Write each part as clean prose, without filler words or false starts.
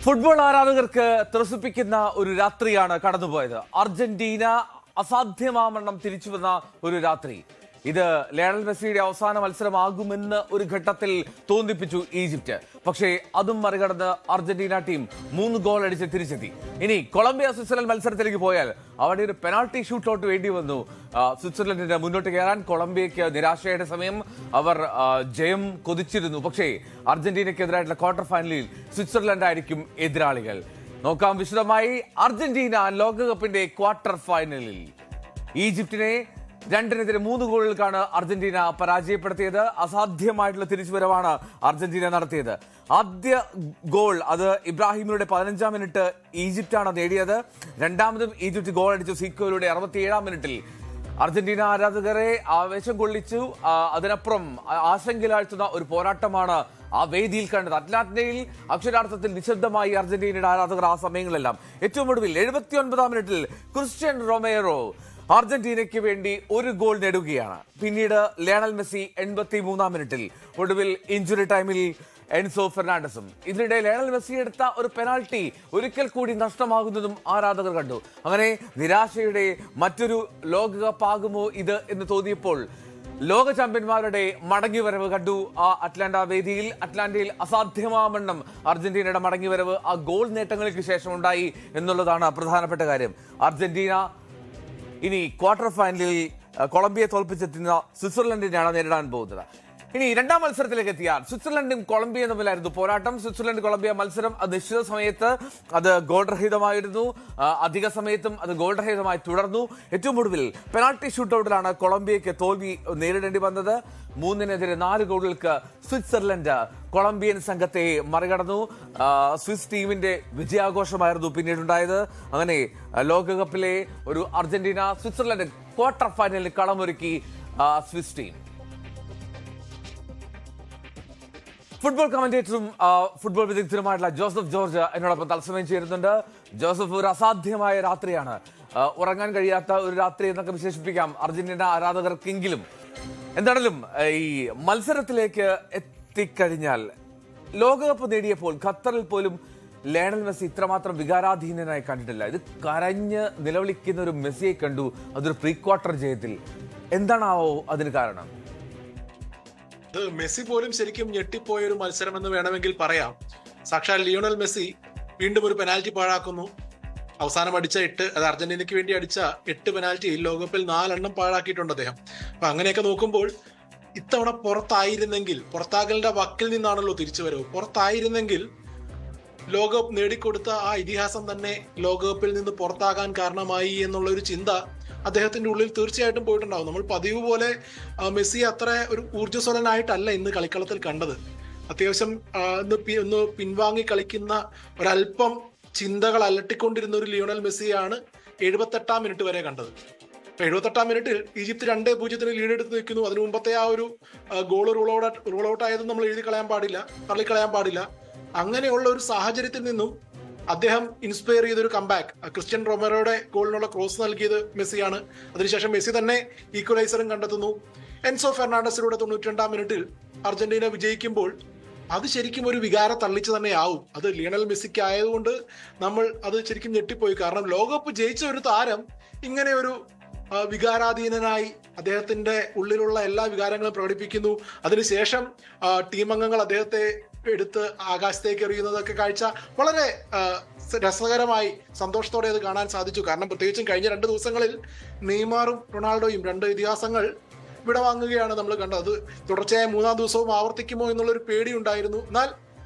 Football ആരാധകർക്ക് ത്രസിപ്പിക്കുന്ന ഒരു രാത്രിയാണ് കടന്നുപോയത്. അർജന്റീന അസാധ്യമാവണ്ണം തിരിച്ചു വന്ന ഒരു രാത്രി. ഇത് ലയണൽ മെസ്സിയുടെ അവസാന മത്സരമാകുമെന്ന് ഒരു ഘട്ടത്തിൽ തോന്നിപ്പിച്ചു ഈജിപ്റ്റ്. പക്ഷേ അതും മറികടന്ന് അർജന്റീന ടീം 3 ഗോൾ അടിച്ച് തിരിച്ചെത്തി. ഇനി കൊളംബിയ സ്വിറ്റ്സർലൻഡ് മത്സരത്തിലേക്ക് പോയാൽ അവിടെ ഒരു പെനാൾട്ടി ഷൂട്ടൗട്ട് വേണ്ടി വന്നു സ്വിറ്റ്സർലൻഡിന് മുന്നോട്ട് കയറാൻ. കൊളംബിയയ്ക്ക് നിരാശയുടെ സമയം, അവർ ജയം കൊതിച്ചിരുന്നു. പക്ഷേ അർജന്റീനയ്ക്കെതിരായിട്ടുള്ള ക്വാർട്ടർ ഫൈനലിൽ സ്വിറ്റ്സർലൻഡ് ആയിരിക്കും എതിരാളികൾ. നോക്കാം വിശദമായി. അർജന്റീന ലോകകപ്പിന്റെ ക്വാർട്ടർ ഫൈനലിൽ ഈജിപ്തിനെ 2-3 ഗോളുകൾക്കാണ് അർജന്റീന പരാജയപ്പെടുത്തിയത്. അസാധ്യമായിട്ടുള്ള തിരിച്ചുവരവാണ് അർജന്റീന നടത്തിയത്. ആദ്യ ഗോൾ അത് ഇബ്രാഹിമിലൂടെ 15-ാം മിനിറ്റ് ഈജിപ്റ്റാണ് നേടിയത്. രണ്ടാമതും ഈജിപ്റ്റ് ഗോൾ അടിച്ചു സീക്കോയിലൂടെ 67-ാം മിനിറ്റിൽ. അർജന്റീന ആരാധകരെ ആവേശം കൊള്ളിച്ചു. അതിനപ്പുറം ആശങ്കയിലാഴ്ത്തുന്ന ഒരു പോരാട്ടമാണ് ആ വേദിയിൽ കണ്ടത്. അറ്റ്ലാന്റയിൽ അക്ഷരാർത്ഥത്തിൽ നിശബ്ദമായി അർജന്റീനയുടെ ആരാധകർ ആ സമയങ്ങളെല്ലാം. ഏറ്റവും ഒടുവിൽ 79-ാം മിനിറ്റിൽ ക്രിസ്ത്യൻ റൊമേറോ അർജന്റീനയ്ക്ക് വേണ്ടി ഒരു ഗോൾ നേടുകയാണ്. പിന്നീട് ലയണൽ മെസ്സി 83-ാം മിനിറ്റിൽ, ഒടുവിൽ ഇഞ്ചുറി ടൈമിൽ എൻസോ ഫെർണാണ്ടസും. ഇതിനിടെ ലയണൽ മെസ്സി എടുത്ത ഒരു പെനാൾട്ടി ഒരിക്കൽ കൂടി നഷ്ടമാകുന്നതും ആരാധകർ കണ്ടു. അങ്ങനെ നിരാശയുടെ മറ്റൊരു ലോകകപ്പ് ആകുമോ ഇത് എന്ന് തോന്നിയപ്പോൾ ലോക ചാമ്പ്യന്മാരുടെ മടങ്ങിവരവ് കണ്ടു ആ അറ്റ്ലാന്റ വേദിയിൽ. അറ്റ്ലാന്റയിൽ അസാധ്യമാവണ്ണം അർജന്റീനയുടെ മടങ്ങിവരവ് ആ ഗോൾ നേട്ടങ്ങൾക്ക് ശേഷം ഉണ്ടായി എന്നുള്ളതാണ് പ്രധാനപ്പെട്ട കാര്യം. അർജന്റീന ഇനി ക്വാർട്ടർ ഫൈനലിൽ കൊളംബിയെ തോൽപ്പിച്ചെത്തുന്ന സ്വിറ്റ്സർലൻഡിനെയാണ് നേരിടാൻ പോകുന്നത്. ഇനി രണ്ടാം മത്സരത്തിലേക്ക് എത്തിയാൽ സ്വിറ്റ്സർലൻഡും കൊളംബിയയും തമ്മിലായിരുന്നു പോരാട്ടം. സ്വിറ്റ്സർലൻഡ് കൊളംബിയ മത്സരം അത് നിശ്ചിത സമയത്ത് അത് ഗോൾ രഹിതമായിരുന്നു. അധിക സമയത്തും അത് ഗോൾ രഹിതമായി തുടർന്നു. ഏറ്റവും ഒടുവിൽ പെനാൾട്ടി ഷൂട്ടൌട്ടിലാണ് കൊളംബിയയ്ക്ക് തോൽവി നേരിടേണ്ടി വന്നത്. 3-4 ഗോളുകൾക്ക് സ്വിറ്റ്സർലൻഡ് കൊളംബിയൻ സംഘത്തെ മറികടന്നു. സ്വിസ് ടീമിന്റെ വിജയാഘോഷമായിരുന്നു പിന്നീടുണ്ടായത്. അങ്ങനെ ലോകകപ്പിലെ ഒരു അർജന്റീന സ്വിറ്റ്സർലൻഡ് ക്വാർട്ടർ ഫൈനലിൽ കളമൊരുക്കി സ്വിസ് ടീം. ഫുട്ബോൾ കമന്റേറ്ററും ഫുട്ബോൾ വിദഗ്ധരുമായിട്ടുള്ള ജോസഫ് ജോർജ് എന്നോടൊപ്പം തത്സമയം ചേരുന്നുണ്ട്. ജോസഫ്, ഒരു അസാധ്യമായ രാത്രിയാണ്, ഉറങ്ങാൻ കഴിയാത്ത ഒരു രാത്രി എന്നൊക്കെ വിശേഷിപ്പിക്കാം അർജന്റീന ആരാധകർക്കെങ്കിലും. എന്താണെങ്കിലും ഈ മത്സരത്തിലേക്ക് എത്തിക്കഴിഞ്ഞാൽ ലോകകപ്പ് നേടിയപ്പോൾ ഖത്തറിൽ പോലും ലയണൽ മെസ്സി ഇത്രമാത്രം വികാരാധീനനായി കണ്ടിട്ടില്ല. ഇത് കരഞ്ഞ് നിലവിളിക്കുന്ന ഒരു മെസ്സിയെ കണ്ടു, അതൊരു പ്രീ ക്വാർട്ടർ ജയത്തിൽ. എന്താണാവോ അതിന് കാരണം? അത് മെസ്സി പോലും ശരിക്കും ഞെട്ടിപ്പോയ ഒരു മത്സരം എന്ന് വേണമെങ്കിൽ പറയാം. സാക്ഷാൽ ലിയോണൽ മെസ്സി വീണ്ടും ഒരു പെനാൽറ്റി പാഴാക്കുന്നു. അവസാനം അടിച്ച 8, അത് അർജന്റീനയ്ക്ക് വേണ്ടി അടിച്ച 8 പെനാൽറ്റി ലോകകപ്പിൽ 4 എണ്ണം പാഴാക്കിയിട്ടുണ്ട് അദ്ദേഹം. അപ്പൊ അങ്ങനെയൊക്കെ നോക്കുമ്പോൾ ഇത്തവണ പുറത്താകലിന്റെ വക്കിൽ നിന്നാണല്ലോ തിരിച്ചുവരവ്. പുറത്തായിരുന്നെങ്കിൽ ലോകകപ്പ് നേടിക്കൊടുത്ത ആ ഇതിഹാസം തന്നെ ലോകകപ്പിൽ നിന്ന് പുറത്താകാൻ കാരണമായി എന്നുള്ള ഒരു ചിന്ത അദ്ദേഹത്തിന്റെ ഉള്ളിൽ തീർച്ചയായിട്ടും പോയിട്ടുണ്ടാവും. നമ്മൾ പതിവ് പോലെ മെസ്സി അത്ര ഒരു ഊർജ്ജസ്വലനായിട്ടല്ല ഇന്ന് കളിക്കളത്തിൽ കണ്ടത്. അത്യാവശ്യം ഒന്ന് പിൻവാങ്ങി കളിക്കുന്ന ഒരല്പം ചിന്തകൾ അലട്ടിക്കൊണ്ടിരുന്ന ഒരു ലിയോണൽ മെസ്സിയാണ് 78-ാം മിനിറ്റ് വരെ കണ്ടത്. 78-ാം മിനിറ്റിൽ ഈജിപ്ത് 2-0 ലീഡ് എടുത്ത് നിൽക്കുന്നു. അതിനു മുമ്പത്തെ ആ ഒരു ഗോൾ റൂൾ ഔട്ട് ആയതും നമ്മൾ തള്ളിക്കളയാൻ പാടില്ല. അങ്ങനെയുള്ള ഒരു സാഹചര്യത്തിൽ നിന്നും അദ്ദേഹം ഇൻസ്പയർ ചെയ്തൊരു കംബാക്ക്, ക്രിസ്ത്യൻ റൊമേറോയുടെ ഗോളിനുള്ള ക്രോസ് നൽകിയത് മെസ്സിയാണ്. അതിനുശേഷം മെസ്സി തന്നെ ഈക്വലൈസറും കണ്ടെത്തുന്നു. എൻസോ ഫെർണാണ്ടസിലൂടെ 92-ാം മിനിറ്റിൽ അർജന്റീന വിജയിക്കുമ്പോൾ അത് ശരിക്കും ഒരു വികാരം തള്ളിച്ച് തന്നെ ആവും. അത് ലിയണൽ മെസ്സിക്ക് ആയതുകൊണ്ട് നമ്മൾ അത് ശരിക്കും ഞെട്ടിപ്പോയി. കാരണം ലോകകപ്പ് ജയിച്ച ഒരു താരം ഇങ്ങനെ ഒരു വികാരാധീനനായി അദ്ദേഹത്തിന്റെ ഉള്ളിലുള്ള എല്ലാ വികാരങ്ങളും പ്രകടിപ്പിക്കുന്നു. അതിനുശേഷം ടീം അംഗങ്ങൾ അദ്ദേഹത്തെ എടുത്ത് ആകാശത്തേക്ക് എറിയുന്നതൊക്കെ കാഴ്ച വളരെ രസകരമായി സന്തോഷത്തോടെ അത് കാണാൻ സാധിച്ചു. കാരണം പ്രത്യേകിച്ചും കഴിഞ്ഞ 2 ദിവസങ്ങളിൽ നെയ്മാറും റൊണാൾഡോയും 2 ഇതിഹാസങ്ങൾ ഇവിടെ വാങ്ങുകയാണ് നമ്മൾ കണ്ടത്. അത് തുടർച്ചയായ 3-ാം ദിവസവും ആവർത്തിക്കുമോ എന്നുള്ളൊരു പേടി ഉണ്ടായിരുന്നു. എന്നാൽ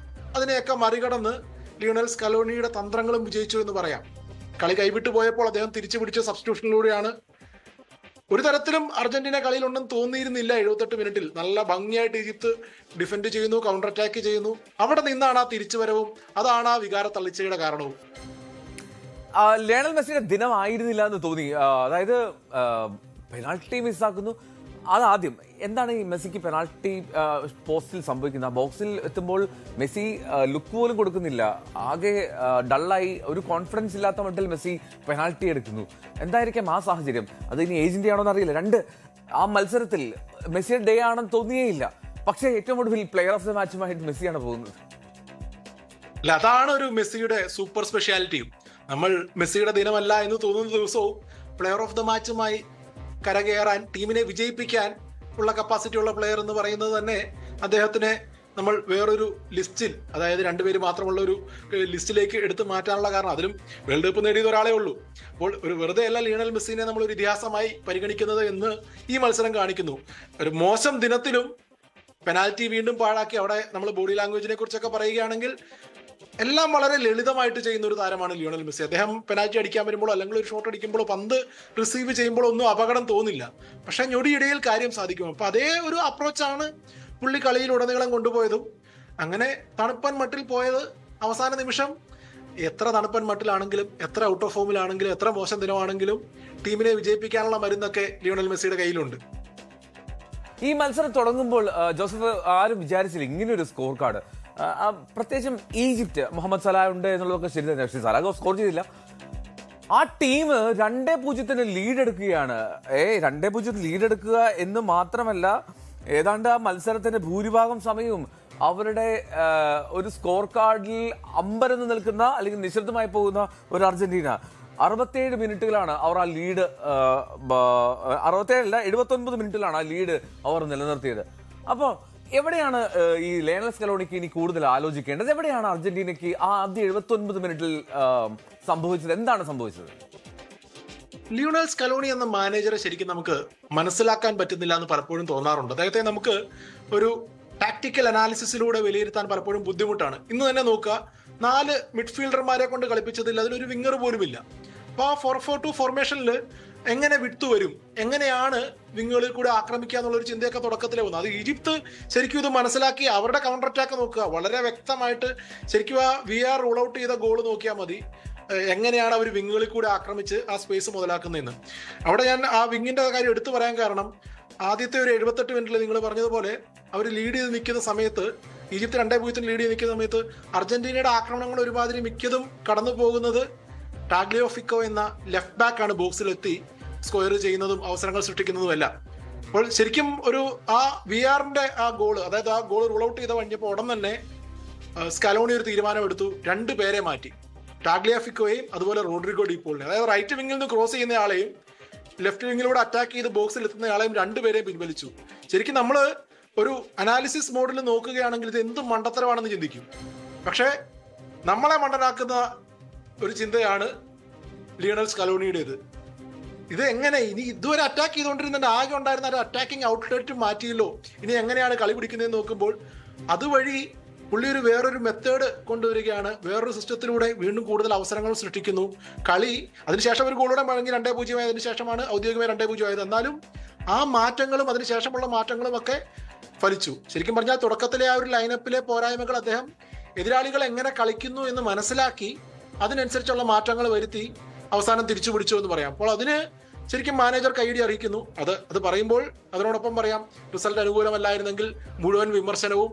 അതിനെയൊക്കെ മറികടന്ന് ലിയോണൽ സ്കലോണിയുടെ തന്ത്രങ്ങളും വിജയിച്ചു എന്ന് പറയാം. കളി കൈവിട്ടു പോയപ്പോൾ അദ്ദേഹം തിരിച്ചു പിടിച്ച സബ്സ്റ്റിറ്റ്യൂഷനിലൂടെയാണ്. ഒരു തരത്തിലും അർജന്റീന കളിയിലുണ്ടെന്ന് തോന്നിയിരുന്നില്ല. 78 മിനിറ്റിൽ നല്ല ഭംഗിയായിട്ട് ഈജിപ്ത് ഡിഫെൻഡ് ചെയ്യുന്നു, കൗണ്ടർ അറ്റാക്ക് ചെയ്യുന്നു. അവിടെ നിന്നാണ് ആ തിരിച്ചുവരവും, അതാണ് ആ വികാര തള്ളിച്ചയുടെ കാരണവും. ലയണൽ മെസ്സിയുടെ ദിനമായിരുന്നില്ല എന്ന് തോന്നി. അതായത് പെനാൾട്ടി മിസ്സാക്കുന്നു. അതാദ്യം എന്താണ് ഈ മെസ്സിക്ക് പെനാൾട്ടി പോസ്റ്റിൽ സംഭവിക്കുന്നത്? ബോക്സിൽ എത്തുമ്പോൾ മെസ്സി ലുക്ക് പോലും കൊടുക്കുന്നില്ല, ആകെ ഡള്ളായി, ഒരു കോൺഫിഡൻസ് ഇല്ലാത്ത മട്ടിൽ മെസ്സി പെനാൾട്ടി എടുക്കുന്നു. എന്തായിരിക്കാം ആ സാഹചര്യം? അത് ഇനി ഏജന്റ് ആണോ എന്നറിയില്ല. ആ മത്സരത്തിൽ മെസ്സിയുടെ ഡേ ആണെന്ന് തോന്നിയേയില്ല. പക്ഷേ ഏറ്റവും ഒടുവിൽ പ്ലെയർ ഓഫ് ദ മാച്ചുമായിട്ട് മെസ്സിയാണ് പോകുന്നത്. അല്ല, അതാണ് ഒരു മെസ്സിയുടെ സൂപ്പർ സ്പെഷ്യാലിറ്റിയും. നമ്മൾ മെസ്സിയുടെ ദിനമല്ല എന്ന് തോന്നുന്ന ദിവസവും പ്ലെയർ ഓഫ് ദ മാച്ചുമായി കരകയറാൻ, ടീമിനെ വിജയിപ്പിക്കാൻ ഉള്ള കപ്പാസിറ്റി ഉള്ള പ്ലെയർ എന്ന് പറയുന്നത് തന്നെ അദ്ദേഹത്തിനെ നമ്മൾ വേറൊരു ലിസ്റ്റിൽ, അതായത് രണ്ടുപേര് മാത്രമുള്ള ഒരു ലിസ്റ്റിലേക്ക് എടുത്ത് മാറ്റാനുള്ള കാരണം, അതിലും വേൾഡ് കപ്പ് നേടിയത് ഒരാളേ ഉള്ളൂ. അപ്പോൾ ഒരു വെറുതെ അല്ല ലിയണൽ മെസ്സിനെ നമ്മൾ ഒരു ഇതിഹാസമായി പരിഗണിക്കുന്നത് എന്ന് ഈ മത്സരം കാണിക്കുന്നു. ഒരു മോശം ദിനത്തിലും പെനാൽറ്റി വീണ്ടും പാഴാക്കി, അവിടെ നമ്മൾ ബോഡി ലാംഗ്വേജിനെ കുറിച്ചൊക്കെ പറയുകയാണെങ്കിൽ എല്ലാം വളരെ ലളിതമായിട്ട് ചെയ്യുന്ന ഒരു താരമാണ് ലിയോണൽ മെസ്സി. അദ്ദേഹം പെനാൽറ്റി അടിക്കാൻ വരുമ്പോഴോ അല്ലെങ്കിൽ ഒരു ഷോട്ട് അടിക്കുമ്പോഴോ പന്ത് റിസീവ് ചെയ്യുമ്പോഴോ ഒന്നും അപകടം തോന്നില്ല, പക്ഷെ ഞൊടിയിടയിൽ കാര്യം സാധിക്കും. അപ്പൊ അതേ ഒരു അപ്രോച്ചാണ് പുള്ളി കളിയിലുടനീളം കൊണ്ടുപോയതും. അങ്ങനെ തണുപ്പൻ മട്ടിൽ പോയത് അവസാന നിമിഷം എത്ര തണുപ്പൻ മട്ടിലാണെങ്കിലും, എത്ര ഔട്ട് ഓഫ് ഫോമിലാണെങ്കിലും, എത്ര മോശം ദിനമാണെങ്കിലും ടീമിനെ വിജയിപ്പിക്കാനുള്ള മരുന്നൊക്കെ ലിയോണൽ മെസ്സിയുടെ കയ്യിലുണ്ട്. ഈ മത്സരം തുടങ്ങുമ്പോൾ ജോസഫ് ആരും വിചാരിച്ചില്ല ഇങ്ങനെ ഒരു സ്കോർ കാർഡ്. പ്രത്യേകിച്ചും ഈജിപ്റ്റ്, മുഹമ്മദ് സലാഹ് ഉണ്ട് എന്നുള്ളതൊക്കെ ശരി തന്നെ. പക്ഷേ സലാഹ് സ്കോർ ചെയ്തില്ല. ആ ടീം 2-0 ലീഡ് എടുക്കുകയാണ്. 2-0 ലീഡ് എടുക്കുക എന്ന് മാത്രമല്ല, ഏതാണ്ട് ആ മത്സരത്തിന്റെ ഭൂരിഭാഗം സമയവും അവരുടെ ഒരു സ്കോർ കാർഡിൽ അമ്പരന്ന് നിൽക്കുന്ന അല്ലെങ്കിൽ നിശബ്ദമായി പോകുന്ന ഒരു അർജന്റീന 67 മിനിറ്റുകളാണ് അവർ ആ ലീഡ്, 79 മിനിറ്റിലാണ് ആ ലീഡ് അവർ നിലനിർത്തിയത്. അപ്പോൾ എവിടെയാണ് ഈ ലയണൽ സ്കലോണിക്ക് ഇനി കൂടുതൽ ആലോചിക്കേണ്ടത്? എവിടെയാണ് അർജന്റീനയ്ക്ക് ആ ആദ്യ 79 മിനിറ്റിൽ സംഭവിച്ചത്? എന്താണ് സംഭവിച്ചത്? ലിയോണൽ സ്കലോണി എന്ന മാനേജറെ ശരിക്കും നമുക്ക് മനസ്സിലാക്കാൻ പറ്റുന്നില്ല എന്ന് പലപ്പോഴും തോന്നാറുണ്ട്. അദ്ദേഹത്തെ നമുക്ക് ഒരു ടാക്ടിക്കൽ അനാലിസിസിലൂടെ വിലയിരുത്താൻ പലപ്പോഴും ബുദ്ധിമുട്ടാണ്. ഇന്ന് തന്നെ നോക്കുക, 4 മിഡ്ഫീൽഡർമാരെ കൊണ്ട് കളിപ്പിച്ചതിൽ അതിലൊരു വിങ്ങർ പോലുമില്ല. അപ്പൊ ആ 4-4-2 ഫോർമേഷനിൽ എങ്ങനെ വിട്ടു വരും, എങ്ങനെയാണ് വിങ്ങുകളിൽ കൂടെ ആക്രമിക്കുക എന്നുള്ളൊരു ചിന്തയൊക്കെ തുടക്കത്തിലേ വന്നു. അത് ഈജിപ്ത് ശരിക്കും ഇത് മനസ്സിലാക്കി അവരുടെ കൗണ്ടർ അറ്റാക്ക് നോക്കുക, വളരെ വ്യക്തമായിട്ട് ശരിക്കും ആ VR റൂൾ ഔട്ട് ചെയ്ത ഗോൾ നോക്കിയാൽ മതി എങ്ങനെയാണ് അവർ വിങ്ങുകളിൽ കൂടെ ആക്രമിച്ച് ആ സ്പേസ് മുതലാക്കുന്നതെന്ന്. അവിടെ ഞാൻ ആ വിങ്ങിന്റെ കാര്യം എടുത്തു പറയാൻ കാരണം, ആദ്യത്തെ ഒരു 78 മിനിറ്റിൽ നിങ്ങൾ പറഞ്ഞതുപോലെ അവർ ലീഡ് ചെയ്ത് നിൽക്കുന്ന സമയത്ത്, ഈജിപ്ത് 2-0 ലീഡ് ചെയ്ത് നിൽക്കുന്ന സമയത്ത് അർജന്റീനയുടെ ആക്രമണങ്ങൾ ഒരുമാതിരി മിക്കതും കടന്നു പോകുന്നത് ടാഗ്ലിയോഫിക്കോ എന്ന ലെഫ്റ്റ് ബാക്ക് ആണ് ബോക്സിലെത്തി സ്ക്വയർ ചെയ്യുന്നതും അവസരങ്ങൾ സൃഷ്ടിക്കുന്നതുമല്ല. അപ്പോൾ ശരിക്കും ഒരു ആ VR-ന്റെ ആ ഗോള്, അതായത് ആ ഗോൾ റൂൾ ഔട്ട് ചെയ്ത കഴിഞ്ഞപ്പോൾ ഉടൻ തന്നെ സ്കലോണി ഒരു തീരുമാനമെടുത്തു, 2 പേരെ മാറ്റി, ടാഗ്ലിയാഫിക്കോയെയും അതുപോലെ റോഡ്രിഗോ ഡീപോളിനെ. അതായത് റൈറ്റ് വിങ്ങിൽ നിന്ന് ക്രോസ് ചെയ്യുന്ന ആളെയും ലെഫ്റ്റ് വിങ്ങിലൂടെ അറ്റാക്ക് ചെയ്ത് ബോക്സിൽ എത്തുന്ന ആളെയും 2 പേരെയും പിൻവലിച്ചു. ശരിക്കും നമ്മൾ ഒരു അനാലിസിസ് മോഡിൽ നോക്കുകയാണെങ്കിൽ ഇത് എന്ത് മണ്ടത്തരമാണെന്ന് ചിന്തിക്കും. പക്ഷേ നമ്മളെ മണ്ടനാക്കുന്ന ഒരു ചിന്തയാണ് ലിയണൽ സ്കലോണിയുടേത്. ഇത് എങ്ങനെ ഇനി ഇതുവരെ അറ്റാക്ക് ചെയ്തുകൊണ്ടിരുന്ന ആകെ ഉണ്ടായിരുന്ന ഒരു അറ്റാക്കിംഗ് ഔട്ട്ലെറ്റ് മാറ്റിയല്ലോ, ഇനി എങ്ങനെയാണ് കളി പിടിക്കുന്നതെന്ന് നോക്കുമ്പോൾ അതുവഴി പുള്ളി ഒരു വേറൊരു മെത്തേഡ് കൊണ്ടുവരികയാണ്. വേറൊരു സിസ്റ്റത്തിലൂടെ വീണ്ടും കൂടുതൽ അവസരങ്ങൾ സൃഷ്ടിക്കുന്നു. കളി അതിനുശേഷം ഒരു ഗോളോടെ വഴങ്ങി 2-0 ആയതിനു ശേഷമാണ് ഔദ്യോഗികമായി 2-0 ആയത്. എന്നാലും ആ മാറ്റങ്ങളും അതിനുശേഷമുള്ള മാറ്റങ്ങളും ഒക്കെ ഫലിച്ചു. ശരിക്കും പറഞ്ഞാൽ തുടക്കത്തിലെ ആ ഒരു ലൈനപ്പിലെ പോരായ്മകൾ അദ്ദേഹം എതിരാളികൾ എങ്ങനെ കളിക്കുന്നു എന്ന് മനസ്സിലാക്കി അതിനനുസരിച്ചുള്ള മാറ്റങ്ങൾ വരുത്തി അവസാനം തിരിച്ചു പിടിച്ചു എന്ന് പറയാം. അപ്പോൾ അതിന് ശരിക്കും മാനേജർ കൈയടി അറിയിക്കുന്നു. അത് പറയുമ്പോൾ അതിനോടൊപ്പം പറയാം, റിസൾട്ട് അനുകൂലമല്ലായിരുന്നെങ്കിൽ മുഴുവൻ വിമർശനവും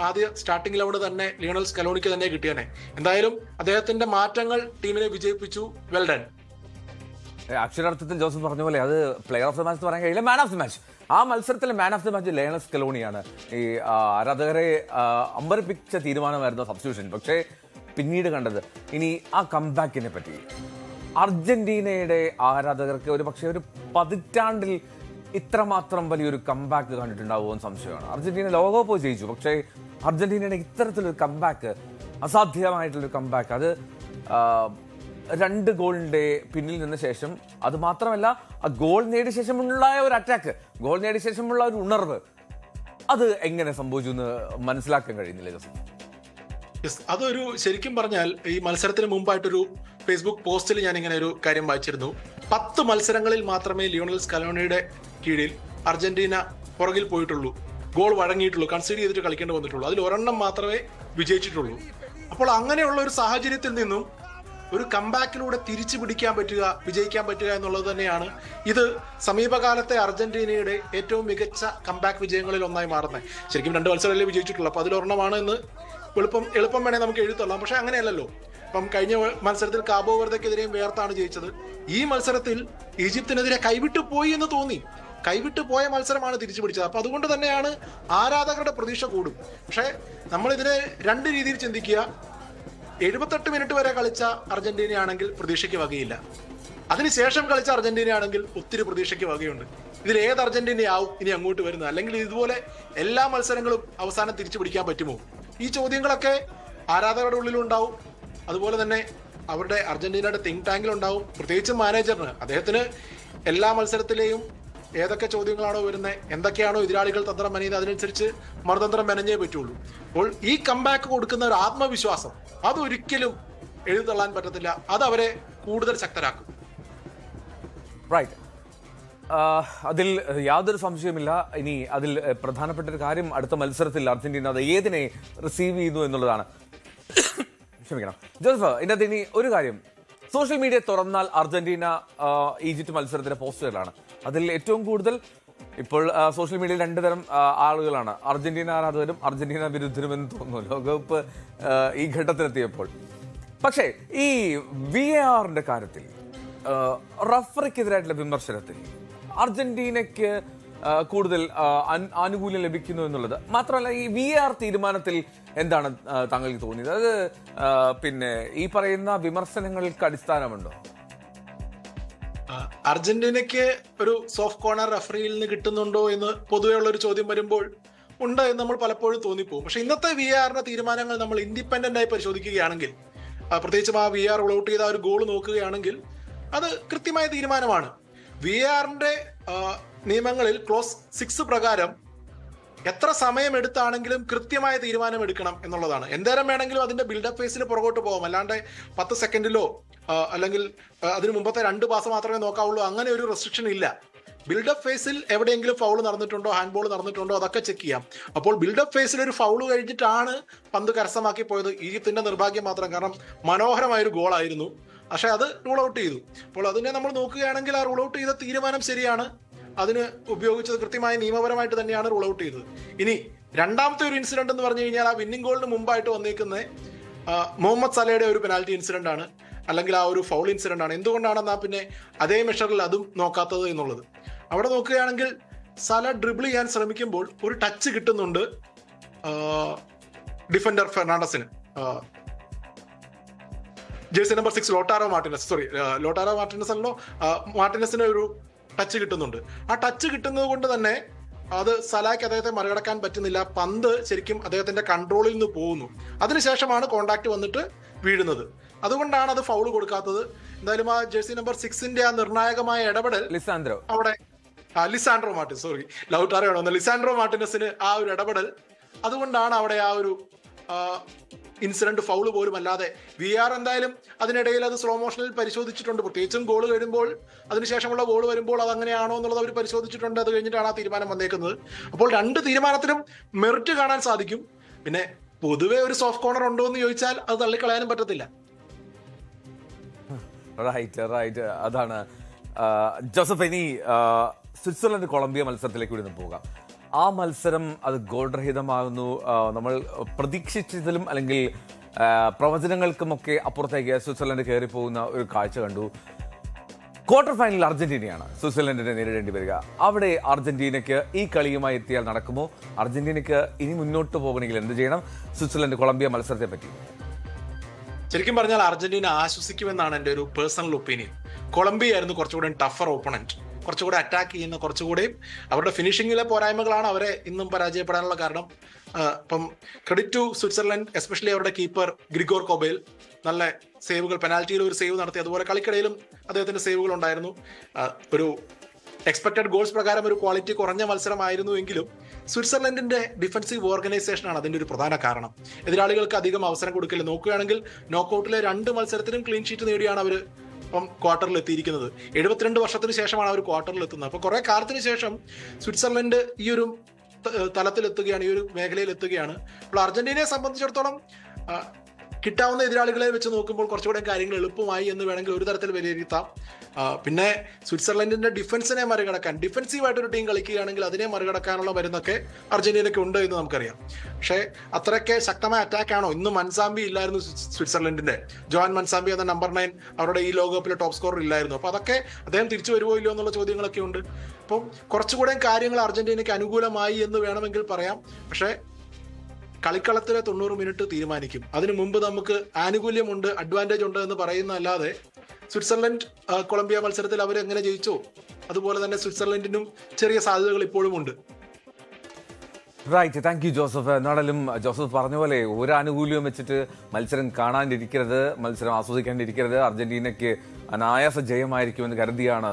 ആദ്യ സ്റ്റാർട്ടിംഗ് ലെവലിൽ തന്നെ ലിയോണൽ സ്കലോണിക്ക് തന്നെ കിട്ടിയാനെ. എന്തായാലും അദ്ദേഹത്തിന്റെ മാറ്റങ്ങൾ ടീമിനെ വിജയിപ്പിച്ചു. Well done. അക്ഷരാർത്ഥത്തിൽ ജോസഫ് പറഞ്ഞ പോലെ അത് പ്ലെയർ ഓഫ് ദ മാച്ച് പറയാൻ കഴിയില്ല, മാൻ ഓഫ് ദി മാച്ച്. ആ മത്സരത്തിലെ man of the match Lionel സ്കലോണിയാണ്. ഈ ആരാധകരെ അമ്പരപ്പിച്ച തീരുമാനമായിരുന്നു സബ്സ്റ്റിറ്റ്യൂഷൻ. പക്ഷേ പിന്നീട് കണ്ടത് ഇനി ആ കംബാക്കിനെ പറ്റി. അർജന്റീനയുടെ ആരാധകർക്ക് ഒരു പക്ഷേ ഒരു പതിറ്റാണ്ടിൽ ഇത്രമാത്രം വലിയൊരു കംബാക്ക് കണ്ടിട്ടുണ്ടാവുമോ എന്ന് സംശയമാണ്. അർജന്റീന ലോകകപ്പ് ജയിച്ചു, പക്ഷേ അർജന്റീനയുടെ ഇത്തരത്തിലൊരു കംബാക്ക്, അസാധ്യമായിട്ടുള്ളൊരു കംബാക്ക്, അത് 2 ഗോളിന്റെ പിന്നിൽ നിന്ന ശേഷം, അത് മാത്രമല്ല ആ ഗോൾ നേടിയ ശേഷമുള്ള ഒരു അറ്റാക്ക്, ഗോൾ നേടിയ ശേഷമുള്ള ഒരു ഉണർവ്, അത് എങ്ങനെ സംഭവിച്ചു എന്ന് മനസ്സിലാക്കാൻ കഴിയുന്നില്ല ജോസഫ്? അതൊരു ശരിക്കും പറഞ്ഞാൽ ഈ മത്സരത്തിന് മുമ്പായിട്ടൊരു ഫേസ്ബുക്ക് പോസ്റ്റിൽ ഞാൻ ഇങ്ങനെ ഒരു കാര്യം വായിച്ചിരുന്നു. 10 മത്സരങ്ങളിൽ മാത്രമേ ലിയോണൽ സ്കലോണിയുടെ കീഴിൽ അർജന്റീന പുറകിൽ പോയിട്ടുള്ളൂ, ഗോൾ വഴങ്ങിയിട്ടുള്ളൂ, കൺസീഡ് ചെയ്തിട്ട് കളിക്കേണ്ടി വന്നിട്ടുള്ളൂ. അതിൽ 1 മാത്രമേ വിജയിച്ചിട്ടുള്ളൂ. അപ്പോൾ അങ്ങനെയുള്ള ഒരു സാഹചര്യത്തിൽ നിന്നും ഒരു കംബാക്കിലൂടെ തിരിച്ചു പിടിക്കാൻ പറ്റുക, വിജയിക്കാൻ പറ്റുക എന്നുള്ളത് തന്നെയാണ് ഇത് സമീപകാലത്തെ അർജന്റീനയുടെ ഏറ്റവും മികച്ച കംബാക്ക് വിജയങ്ങളിൽ ഒന്നായി മാറുന്നത്. ശരിക്കും 2 മത്സരമല്ലേ വിജയിച്ചിട്ടുള്ളൂ, അപ്പോൾ അതിലൊരെണ്ണമാണ് എന്ന് എളുപ്പം വേണേ നമുക്ക് എഴുത്തള്ളാം. പക്ഷെ അങ്ങനെയല്ലല്ലോ. അപ്പം കഴിഞ്ഞ മത്സരത്തിൽ കാബോ വെർദക്കെതിരെയും വേർത്താണ് ജയിച്ചത്. ഈ മത്സരത്തിൽ ഈജിപ്തിനെതിരെ കൈവിട്ടു പോയി എന്ന് തോന്നി, കൈവിട്ടു പോയ മത്സരമാണ് തിരിച്ചു പിടിച്ചത്. അപ്പൊ അതുകൊണ്ട് തന്നെയാണ് ആരാധകരുടെ പ്രതീക്ഷ കൂടും. പക്ഷെ നമ്മൾ ഇതിനെ 2 രീതിയിൽ ചിന്തിക്കുക. 78 മിനിറ്റ് വരെ കളിച്ച അർജന്റീനയാണെങ്കിൽ പ്രതീക്ഷയ്ക്ക് വകയില്ല. അതിനുശേഷം കളിച്ച അർജന്റീനയാണെങ്കിൽ ഒത്തിരി പ്രതീക്ഷയ്ക്ക് വകയുണ്ട്. ഇതിൽ ഏത് അർജന്റീനയാവും ഇനി അങ്ങോട്ട് വരുന്നത്? അല്ലെങ്കിൽ ഇതുപോലെ എല്ലാ മത്സരങ്ങളും അവസാനം തിരിച്ചു പിടിക്കാൻ പറ്റുമോ? ഈ ചോദ്യങ്ങളൊക്കെ ആരാധകരുടെ ഉള്ളിലുണ്ടാവും. അതുപോലെ തന്നെ അവരുടെ അർജന്റീനയുടെ തിങ്ക് ടാങ്കിലുണ്ടാവും. പ്രത്യേകിച്ചും മാനേജറിന്, അദ്ദേഹത്തിന് എല്ലാ മത്സരത്തിലെയും ഏതൊക്കെ ചോദ്യങ്ങളാണോ വരുന്നത്, എന്തൊക്കെയാണോ എതിരാളികൾ തന്ത്രം മെനയുന്നത്, അതിനനുസരിച്ച് മറുതന്ത്രം മെനഞ്ഞേ പറ്റുള്ളൂ. അപ്പോൾ ഈ കംബാക്ക് കൊടുക്കുന്ന ഒരു ആത്മവിശ്വാസം അതൊരിക്കലും എഴുതള്ളാൻ പറ്റത്തില്ല. അത് അവരെ കൂടുതൽ ശക്തരാക്കും. റൈറ്റ്, അതിൽ യാതൊരു സംശയമില്ല. ഇനി അതിൽ പ്രധാനപ്പെട്ട ഒരു കാര്യം അടുത്ത മത്സരത്തിൽ അർജന്റീന അത് ഏതിനെ റിസീവ് ചെയ്യുന്നു എന്നുള്ളതാണ്. ക്ഷമിക്കണം ജോസഫ്, ഇതിനകത്ത് ഇനി ഒരു കാര്യം, സോഷ്യൽ മീഡിയ തുറന്നാൽ അർജന്റീന ഈജിപ്റ്റ് മത്സരത്തിന്റെ പോസ്റ്ററുകളാണ്. അതിൽ ഏറ്റവും കൂടുതൽ ഇപ്പോൾ സോഷ്യൽ മീഡിയയിൽ രണ്ട് തരം ആളുകളാണ്, അർജന്റീന ആരാധകരും അർജന്റീന വിരുദ്ധരും എന്ന് തോന്നുന്നു ലോകകപ്പ് ഈ ഘട്ടത്തിലെത്തിയപ്പോൾ. പക്ഷേ ഈ VAR കാര്യത്തിൽ റഫറിക്കെതിരായിട്ടുള്ള വിമർശനത്തിൽ അർജന്റീനയ്ക്ക് കൂടുതൽ ആനുകൂല്യം ലഭിക്കുന്നു എന്നുള്ളത് മാത്രമല്ല, ഈ VAR തീരുമാനത്തിൽ എന്താണ് താങ്കൾക്ക് തോന്നിയത്? അത് പിന്നെ ഈ പറയുന്ന വിമർശനങ്ങൾക്ക് അടിസ്ഥാനമുണ്ടോ? അർജന്റീനയ്ക്ക് ഒരു സോഫ്റ്റ് കോർണർ റഫറിയിൽ നിന്ന് കിട്ടുന്നുണ്ടോ എന്ന് പൊതുവെ ഉള്ള ഒരു ചോദ്യം വരുമ്പോൾ ഉണ്ട് എന്ന് നമ്മൾ പലപ്പോഴും തോന്നിപ്പോകും. പക്ഷെ ഇന്നത്തെ VAR തീരുമാനങ്ങൾ നമ്മൾ ഇൻഡിപെൻഡന്റ് ആയി പരിശോധിക്കുകയാണെങ്കിൽ, പ്രത്യേകിച്ചും ആ VAR റോൾ ഔട്ട് ചെയ്ത ഒരു ഗോൾ നോക്കുകയാണെങ്കിൽ അത് കൃത്യമായ തീരുമാനമാണ്. VAR നിയമങ്ങളിൽ ക്ലോസ് 6 പ്രകാരം എത്ര സമയം എടുത്താണെങ്കിലും കൃത്യമായ തീരുമാനം എടുക്കണം എന്നുള്ളതാണ്. എന്തേരം വേണമെങ്കിലും അതിന്റെ ബിൽഡപ്പ് ഫേസിൽ പുറകോട്ട് പോകാം, അല്ലാണ്ട് 10 സെക്കൻഡിലോ അല്ലെങ്കിൽ അതിന് മുമ്പത്തെ 2 പാസ് മാത്രമേ നോക്കാവുള്ളൂ, അങ്ങനെ ഒരു റെസ്ട്രിക്ഷൻ ഇല്ല. ബിൽഡപ്പ് ഫേസിൽ എവിടെയെങ്കിലും ഫൗൾ നടന്നിട്ടുണ്ടോ, ഹാൻഡ് ബോൾ നടന്നിട്ടുണ്ടോ, അതൊക്കെ ചെക്ക് ചെയ്യാം. അപ്പോൾ ബിൽഡപ്പ് ഫേസിൽ ഒരു ഫൗൾ കഴിഞ്ഞിട്ടാണ് പന്ത് കരസ്ഥമാക്കി പോയത്. ഈജിപ്തിന്റെ നിർഭാഗ്യം മാത്രം, കാരണം മനോഹരമായൊരു ഗോളായിരുന്നു. പക്ഷെ അത് റൂൾ ഔട്ട് ചെയ്തു. അപ്പോൾ അതിനെ നമ്മൾ നോക്കുകയാണെങ്കിൽ ആ റൂൾ ഔട്ട് ചെയ്ത തീരുമാനം ശരിയാണ്. അതിന് ഉപയോഗിച്ചത് കൃത്യമായ നിയമപരമായിട്ട് തന്നെയാണ് റൂൾ ഔട്ട് ചെയ്തത്. ഇനി രണ്ടാമത്തെ ഒരു ഇൻസിഡന്റ് എന്ന് പറഞ്ഞു കഴിഞ്ഞാൽ ആ വിന്നിംഗ് ഗോളിന് മുമ്പായിട്ട് വന്നേക്കുന്ന മുഹമ്മദ് സലയുടെ ഒരു പെനാൽറ്റി ഇൻസിഡന്റ് ആണ്, അല്ലെങ്കിൽ ആ ഒരു ഫൗൾ ഇൻസിഡന്റ് ആണ്. എന്തുകൊണ്ടാണെന്നാ പിന്നെ അതേ മെഷറിൽ അതും നോക്കാത്തത് എന്നുള്ളത്. അവിടെ നോക്കുകയാണെങ്കിൽ സല ഡ്രിബിൾ ചെയ്യാൻ ശ്രമിക്കുമ്പോൾ ഒരു ടച്ച് കിട്ടുന്നുണ്ട് ഡിഫൻഡർ ഫെർണാണ്ടസിന്, ജേഴ്സി നമ്പർ 6 ലോട്ടാറോ മാർട്ടിനസ് അല്ലോ, മാർട്ടിനസിന് ഒരു ടച്ച് കിട്ടുന്നുണ്ട്. ആ ടച്ച് കിട്ടുന്നത് കൊണ്ട് തന്നെ അത് സലാക്ക് അദ്ദേഹത്തെ മറികടക്കാൻ പറ്റുന്നില്ല. പന്ത് ശരിക്കും അദ്ദേഹത്തിന്റെ കൺട്രോളിൽ നിന്ന് പോകുന്നു. അതിനുശേഷമാണ് കോണ്ടാക്ട് വന്നിട്ട് വീഴുന്നത്. അതുകൊണ്ടാണ് അത് ഫൗൾ കൊടുക്കാത്തത്. എന്തായാലും ആ ജേഴ്സി നമ്പർ 6 ആ നിർണായകമായ ഇടപെടൽ അവിടെ ലിസാൻഡ്രോ മാർട്ടിനസിന് ആ ഒരു ഇടപെടൽ, അതുകൊണ്ടാണ് അവിടെ ആ ഒരു ഇൻസിഡന്റ് ഫൗള് പോലും അല്ലാതെ VAR എന്തായാലും അതിനിടയിൽ അത് സ്ലോ മോഷനിൽ പരിശോധിച്ചിട്ടുണ്ട്. പ്രത്യേകിച്ചും ഗോൾ വരുമ്പോൾ, അതിനുശേഷമുള്ള ഗോൾ വരുമ്പോൾ അത് അങ്ങനെയാണോ എന്നുള്ളത് അവർ പരിശോധിച്ചിട്ടുണ്ട്. അത് കഴിഞ്ഞിട്ടാണ് ആ തീരുമാനം വന്നേക്കുന്നത്. അപ്പോൾ 2 തീരുമാനത്തിലും മെറിറ്റ് കാണാൻ സാധിക്കും. പിന്നെ പൊതുവെ ഒരു സോഫ്റ്റ് കോർണർ ഉണ്ടോ എന്ന് ചോദിച്ചാൽ അത് തള്ളിക്കളയാനും പറ്റത്തില്ല. റൈറ്റ്, അതാണ് ജോസഫ്. ഇനി സ്വിറ്റ്സർലൻഡ് കൊളംബിയ മത്സരത്തിലേക്ക് കൂടി പോകാം. ആ മത്സരം അത് ഗോൾ രഹിതമാകുന്നു. നമ്മൾ പ്രതീക്ഷിച്ചതിലും അല്ലെങ്കിൽ പ്രവചനങ്ങൾക്കുമൊക്കെ അപ്പുറത്തേക്ക് സ്വിറ്റ്സർലൻഡ് കയറിപ്പോകുന്ന ഒരു കാഴ്ച കണ്ടു. ക്വാർട്ടർ ഫൈനലിൽ അർജന്റീനയാണ് സ്വിറ്റ്സർലൻഡിനെ നേരിടേണ്ടി വരിക. അവിടെ അർജന്റീനയ്ക്ക് ഈ കളിയുമായി എത്തിയാൽ നടക്കുമോ? അർജന്റീനയ്ക്ക് ഇനി മുന്നോട്ട് പോകണമെങ്കിൽ എന്ത് ചെയ്യണം? സ്വിറ്റ്സർലൻഡ് കൊളംബിയ മത്സരത്തെ പറ്റി ശരിക്കും പറഞ്ഞാൽ അർജന്റീന ആശ്വസിക്കുമെന്നാണ് എൻ്റെ ഒരു പേഴ്സണൽ ഒപ്പീനിയൻ. കൊളംബിയ ആയിരുന്നു കുറച്ചുകൂടെ ടഫർ ഓപ്പണന്റ്, കുറച്ചുകൂടെ അറ്റാക്ക് ചെയ്യുന്ന, കുറച്ചുകൂടെയും അവരുടെ ഫിനിഷിങ്ങിലെ പോരായ്മകളാണ് അവരെ ഇന്നും പരാജയപ്പെടാനുള്ള കാരണം. ഇപ്പം ക്രെഡിറ്റ് ടു സ്വിറ്റ്സർലൻഡ്, എസ്പെഷ്യലി അവരുടെ കീപ്പർ ഗ്രിഗോർ കൊബേൽ നല്ല സേവുകൾ, പെനാൽറ്റിയിൽ ഒരു സേവ് നടത്തി. അതുപോലെ കളിക്കിടയിലും അദ്ദേഹത്തിന്റെ സേവുകൾ ഉണ്ടായിരുന്നു. ഒരു എക്സ്പെക്ടഡ് ഗോൾസ് പ്രകാരം ഒരു ക്വാളിറ്റി കുറഞ്ഞ മത്സരമായിരുന്നു എങ്കിലും സ്വിറ്റ്സർലൻഡിന്റെ ഡിഫൻസീവ് ഓർഗനൈസേഷനാണ് അതിന്റെ ഒരു പ്രധാന കാരണം. എതിരാളികൾക്ക് അധികം അവസരം കൊടുക്കില്ല. നോക്കുകയാണെങ്കിൽ നോക്കൌട്ടിലെ 2 മത്സരത്തിലും ക്ലീൻ ഷീറ്റ് നേടിയാണ് അവർ ഇപ്പം ക്വാർട്ടറിൽ എത്തിയിരിക്കുന്നത്. 72 വർഷത്തിന് ശേഷമാണ് അവർ ക്വാർട്ടറിൽ എത്തുന്നത്. അപ്പൊ കുറെ കാലത്തിന് ശേഷം സ്വിറ്റ്സർലൻഡ് ഈ ഒരു തലത്തിലെത്തുകയാണ്, ഈ ഒരു മേഖലയിൽ എത്തുകയാണ്. അപ്പോൾ അർജന്റീനയെ സംബന്ധിച്ചിടത്തോളം കിട്ടാവുന്ന എതിരാളികളെ വെച്ച് നോക്കുമ്പോൾ കുറച്ചുകൂടെ കാര്യങ്ങൾ എളുപ്പമായി എന്ന് വേണമെങ്കിൽ ഒരു തരത്തിൽ വിലയിരുത്താം. പിന്നെ സ്വിറ്റ്സർലൻഡിന്റെ ഡിഫൻസിനെ മറികടക്കാൻ, ഡിഫൻസീവായിട്ടൊരു ടീം കളിക്കുകയാണെങ്കിൽ അതിനെ മറികടക്കാനുള്ള മരുന്നൊക്കെ അർജന്റീനയ്ക്ക് ഉണ്ട് എന്ന് നമുക്കറിയാം. പക്ഷേ അത്രയ്ക്ക് ശക്തമായ അറ്റാക്കാണോ? ഇന്ന് മൻസാമ്പി ഇല്ലായിരുന്നു സ്വിറ്റ്സർലൻഡിന്റെ, ജോൻ മൻസാമ്പി എന്ന നമ്പർ 9 അവരുടെ ഈ ലോകകപ്പിലെ ടോപ്പ് സ്കോറർ ഇല്ലായിരുന്നു. അപ്പൊ അതൊക്കെ അദ്ദേഹം തിരിച്ചു വരുമോ ഇല്ലയോ എന്നുള്ള ചോദ്യങ്ങളൊക്കെ ഉണ്ട്. അപ്പം കുറച്ചുകൂടെ കാര്യങ്ങൾ അർജന്റീനയ്ക്ക് അനുകൂലമായി എന്ന് വേണമെങ്കിൽ പറയാം. പക്ഷേ കളിക്കളത്തിലെ 90 മിനിറ്റ് തീരുമാനിക്കും. അതിനു മുമ്പ് നമുക്ക് ആനുകൂല്യമുണ്ട്, അഡ്വാൻറ്റേജ് ഉണ്ട് എന്ന് പറയുന്നതല്ലാതെ സ്വിറ്റ്സർലൻഡ് കൊളംബിയ മത്സരത്തിൽ അവർ എങ്ങനെ ജയിച്ചോ അതുപോലെ തന്നെ സ്വിറ്റ്സർലൻഡിനും ചെറിയ സാധ്യതകൾ ഇപ്പോഴും ഉണ്ട്. Right, thank you Joseph. എന്നാണെങ്കിലും ജോസഫ് പറഞ്ഞ പോലെ ഒരു ആനുകൂല്യവും വെച്ചിട്ട് മത്സരം കാണാണ്ടിരിക്കരുത്, മത്സരം ആസ്വദിക്കാണ്ടിരിക്കരുത്. അർജന്റീനയ്ക്ക് അനായാസ ജയമായിരിക്കുമെന്ന് കരുതിയാണ്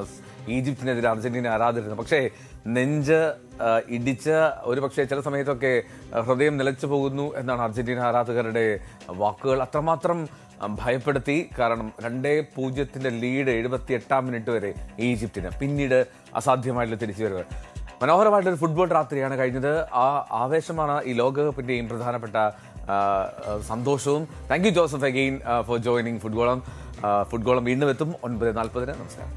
ഈജിപ്തിനെതിരെ അർജന്റീന ആരാധന. പക്ഷേ നെഞ്ച് ഇടിച്ച് ഒരു പക്ഷേ ചില സമയത്തൊക്കെ ഹൃദയം നിലച്ചു പോകുന്നു എന്നാണ് അർജന്റീന ആരാധകരുടെ വാക്കുകൾ. അത്രമാത്രം ഭയപ്പെടുത്തി. കാരണം 2-0 ലീഡ് 78-ാം മിനിറ്റ് വരെ ഈജിപ്തിന്, പിന്നീട് അസാധ്യമായിട്ടുള്ള തിരിച്ചുവരവ്. മനോഹരമായിട്ടൊരു ഫുട്ബോൾ രാത്രിയാണ് കഴിഞ്ഞത്. ആ ആവേശമാണ് ഈ ലോകകപ്പിന്റെയും പ്രധാനപ്പെട്ട സന്തോഷവും. Thank you Joseph again for joining ഫുട്ബോളം. ഫുട്ബോളം വീണ്ടും എത്തും 9:40. നമസ്കാരം.